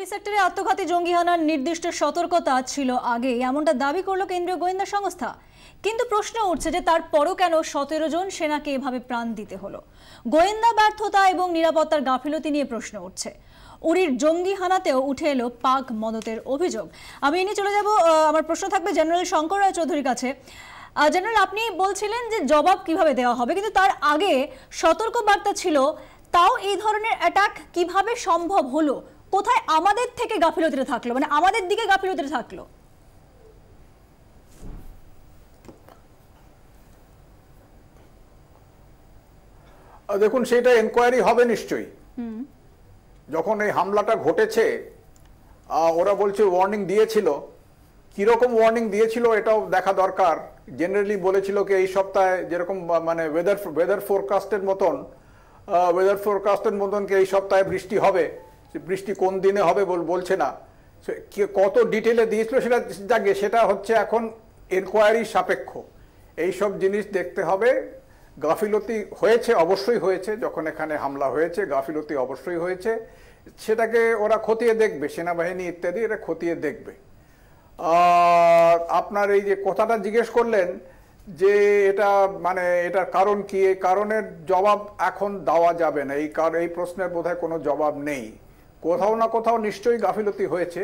উরি সেক্টরে আত্মঘাতী জঙ্গি হানার নির্দিষ্ট সতর্কতা ছিল আগে, এমনটা দাবি করলো কেন্দ্রীয় গোয়েন্দা সংস্থা। কিন্তু প্রশ্ন উঠছে যে তারপরও কেন 17 জন সেনাকে এভাবে প্রাণ দিতে হলো। গোয়েন্দা ব্যর্থতা এবং নিরাপত্তার গাফিলতি নিয়ে প্রশ্ন উঠছে। উরির জঙ্গি হানাতেও উঠে এলো পাক মদতের অভিযোগ। আমি এনে চলে যাব, আমার প্রশ্ন থাকবে জেনারেল শঙ্কর রায় চৌধুরীর কাছে। জেনারেল, আপনি বলছিলেন যে জবাব কিভাবে দেওয়া হবে, কিন্তু তার আগে সতর্ক বার্তা ছিল, তাও এই ধরনের অ্যাটাক কিভাবে সম্ভব হলো? কোথায় আমাদের থেকে গাফিলতিটা থাকলো, মানে আমাদের দিকে গাফিলতিটা থাকলো? দেখুন, সেটা এনকোয়ারি হবে নিশ্চয়ই। যখন এই হামলাটা ঘটেছে ওরা বলছে ওয়ার্নিং দিয়েছিল, কিরকম ওয়ার্নিং দিয়েছিল এটাও দেখা দরকার। জেনারেলি বলেছিল কি এই সপ্তাহে যেরকম মানে ওয়েদার ফোরকাস্টের মতন কি এই সপ্তাহে বৃষ্টি হবে, বৃষ্টি কোন দিনে হবে বলছে না। কত ডিটেলে দিয়েছিল সেটা জাগে, সেটা হচ্ছে এখন এনকোয়ারি সাপেক্ষ। এইসব জিনিস দেখতে হবে। গাফিলতি হয়েছে, অবশ্যই হয়েছে। যখন এখানে হামলা হয়েছে গাফিলতি অবশ্যই হয়েছে, সেটাকে ওরা খতিয়ে দেখবে, সেনাবাহিনী ইত্যাদি এটা খতিয়ে দেখবে। আপনার এই যে কথাটা জিজ্ঞেস করলেন যে এটা মানে এটার কারণ কি, এই কারণের জবাব এখন দেওয়া যাবে না। এই প্রশ্নের বোধহয় কোনো জবাব নেই। কোথাও না কোথাও নিশ্চয়ই গাফিলতি হয়েছে,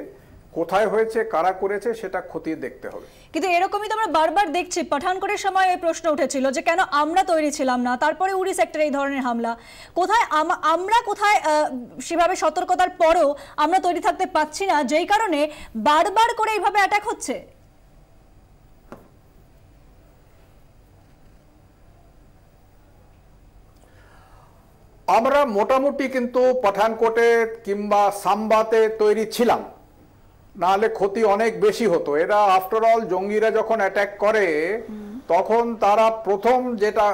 কোথায় হয়েছে, কারা করেছে সেটা খতিয়ে দেখতে হবে। কিন্তু এরকমই তো আমরা বারবার দেখছি, পাঠানকোটের সময় এই প্রশ্ন উঠেছিল যে কেন আমরা তৈরি ছিলাম না, তারপরে উরি সেক্টরে এই ধরনের হামলা, কোথায় আমরা কোথায় সেভাবে সতর্কতার পরও আমরা তৈরি থাকতে পারছি না, যেই কারণে বারবার করে এইভাবে অ্যাটাক হচ্ছে। আমরা মোটামুটি কিন্তু পাঠানকোটে কিংবা সাম্বাতে তৈরি ছিলাম, নাহলে ক্ষতি অনেক বেশি হতো। এরা আফটার অল জঙ্গিরা যখন অ্যাটাক করে তখন তারা প্রথম যেটা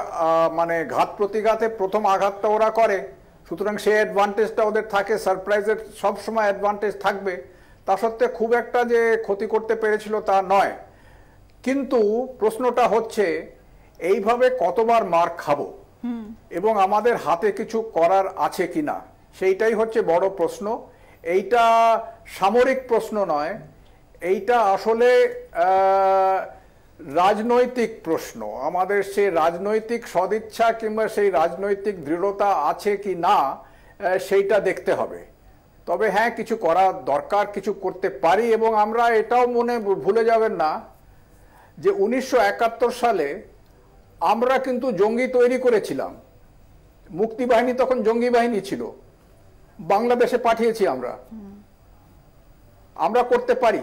মানে ঘাত প্রতিঘাতে প্রথম আঘাতটা ওরা করে, সুতরাং সেই অ্যাডভান্টেজটা ওদের থাকে। সারপ্রাইজের সবসময় অ্যাডভান্টেজ থাকবে। তা সত্ত্বে খুব একটা যে ক্ষতি করতে পেরেছিল তা নয়। কিন্তু প্রশ্নটা হচ্ছে এইভাবে কতবার মার খাবো এবং আমাদের হাতে কিছু করার আছে কিনা, সেইটাই হচ্ছে বড় প্রশ্ন। এইটা সামরিক প্রশ্ন নয়, এইটা আসলে রাজনৈতিক প্রশ্ন। আমাদের সেই রাজনৈতিক সদিচ্ছা কিংবা সেই রাজনৈতিক দৃঢ়তা আছে কি না সেইটা দেখতে হবে। তবে হ্যাঁ, কিছু করা দরকার, কিছু করতে পারি। এবং আমরা এটাও ভুলে যাবেন না যে 1971 সালে আমরা কিন্তু জঙ্গি তৈরি করেছিলাম। মুক্তিবাহিনী তখন জঙ্গি বাহিনী ছিল, বাংলাদেশে পাঠিয়েছি আমরা করতে পারি,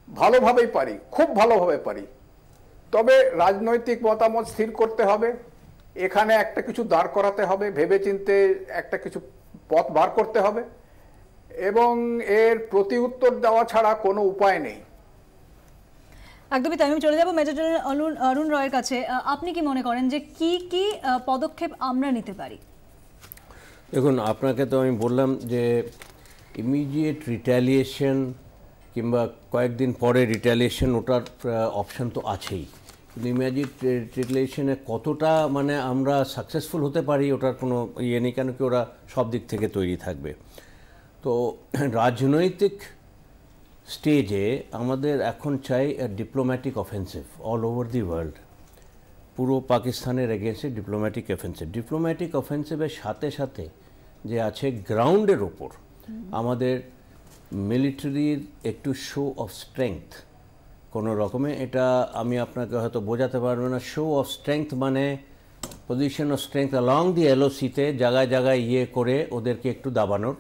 ভালোভাবেই পারি, খুব ভালোভাবে পারি। তবে রাজনৈতিক মতামত স্থির করতে হবে, এখানে একটা কিছু দাঁড় করাতে হবে, ভেবেচিন্তে একটা কিছু পথ বার করতে হবে এবং এর প্রতি উত্তর দেওয়া ছাড়া কোনো উপায় নেই। একদমই তাই। আমি চলে যাব মেজর জেনারেল অরুণ রয়ের কাছে। আপনি কি মনে করেন যে কি কি পদক্ষেপ আমরা নিতে পারি? দেখুন, আপনাকে তো আমি বললাম যে ইমিডিয়েট রিট্যালিয়েশন কিংবা কয়েকদিন পরে রিট্যালিয়েশন, ওটার অপশান তো আছেই। কিন্তু ইমিডিয়েট রিট্যালিয়েশনে কতটা মানে আমরা সাকসেসফুল হতে পারি ওটার কোনো ইয়ে নেই, কেন কি ওরা সব দিক থেকে তৈরি থাকবে। তো রাজনৈতিক স্টেজে আমাদের এখন চাই diplomatic offensive all over the world. পুরো পাকিস্তানের এগেন্সে ডিপ্লোম্যাটিক অফেন্সিভ। ডিপ্লোম্যাটিক অফেন্সিভের সাথে সাথে যে আছে গ্রাউন্ডের ওপর আমাদের মিলিটারির একটু শো অফ স্ট্রেংথ কোনো রকমে, এটা আমি আপনাকে হয়তো বোঝাতে পারবো না। শো অফ স্ট্রেংথ মানে position of strength along the এলওসিতে জায়গায় জায়গায় ইয়ে করে ওদেরকে একটু দাবানোর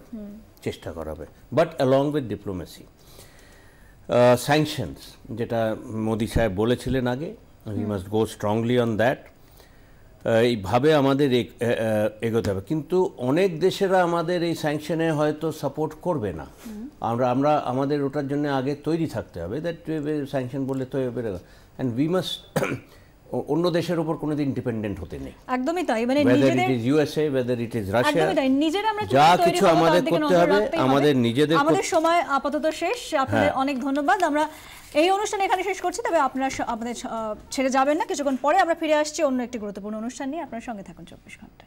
চেষ্টা করা হবে, but along with diplomacy. Sanctions, যেটা মোদি সাহেব বলেছিলেন আগে, we must go strongly on that. এইভাবে আমাদের এগোতে হবে। কিন্তু অনেক দেশেরা আমাদের এই স্যাংশনে হয়তো সাপোর্ট করবে না। আমরা আমাদের ওটার জন্য আগে তৈরি থাকতে হবে। দ্যাট স্যাংশন বললে তো অ্যান্ড উই মাস্ট অন্য দেশের উপর কোনোদিন ডিপেন্ডেন্ট হতে নেই। একদমই তাই। মানে whether it is USA, whether it is Russia, যা কিছু আমাদের করতে হবে আমাদের নিজেদের। আমাদের সময় আপাতত শেষ। আপনাদের অনেক ধন্যবাদ। আমরা এই অনুষ্ঠান এখানে শেষ করছি, তবে আপনারা আমাদের ছেড়ে যাবেন না। কিছুক্ষণ পরে আমরা ফিরে আসছি অন্য একটি গুরুত্বপূর্ণ অনুষ্ঠান নিয়ে। আপনার সঙ্গে থাকুন 24 ঘন্টা।